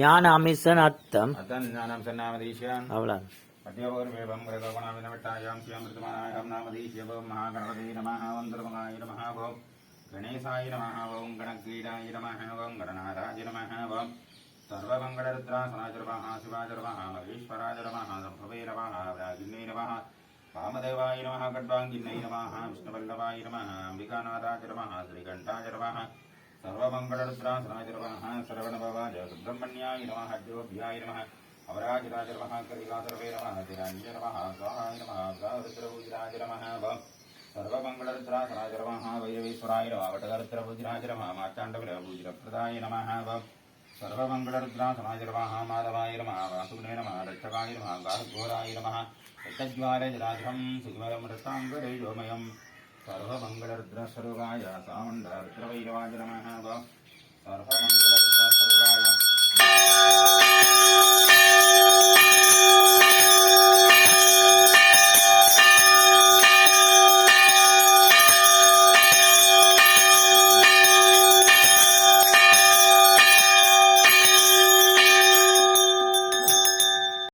ஞான அமிசன் அத்தம் ஞானம் சன்னாமதீஷான் அவ்வளவு அத்யோபூர்வேபம் கிரகோணாமினவட்டாயாம் ஸ்ரீயமிருதமானாயம் நாமதீஷ்யபம் மகாகணபதி நமः வந்திரமகாய நமः ஓம் கணேசாய நமः ஓம் கணக்ரீடாய நமः ஓம் கணநாதாய நமः ஓம் சர்வமங்களருத்ராசனாஜரமः சிவாஜரமः மகேஸ்வராஜரமः சம்பவே நமः விராஜின்னை நமः வாமதேவாய நமः கட்வாங்கின்னை நமः விஷ்ணுவல்லவாய நமः அம்பிகாநாதாய நமः ஸ்ரீகண்டாய நமः சர்வமங்களருத்ராசனாஜரமः சரவணபவாஜ சுப்பிரமணியாய நமः அத்யோபியாய நமः அவராஜராஜ நமः கரிகாசரவே நமः திராஞ்ச நமः காஹாய நமः காருத்ரபூஜராஜ நமः சர்வமங்களருத்ராசனாஜ நமः வைரவேஸ்வராய நமः வட்டகருத்ரபூஜராஜ நமः மாச்சாண்டவிரபூஜரப்பிரதாய நமः சர்வமங்களருத்ராசனாஜ நமः மாதவாய நமः வாசுகுணே நமः ரட்சகாய நமः கார்கோராய நமः ரத்தஜ்வாலஜராஜம் சுகிமரம் ரத்தாங்கரேஜோமயம் சர்வமங்களருத்ரஸ்வரூபாய சாமண்டருத்ரவைரவாஜ நமः சர்வமங்களருத்ரஸ்வரூபாய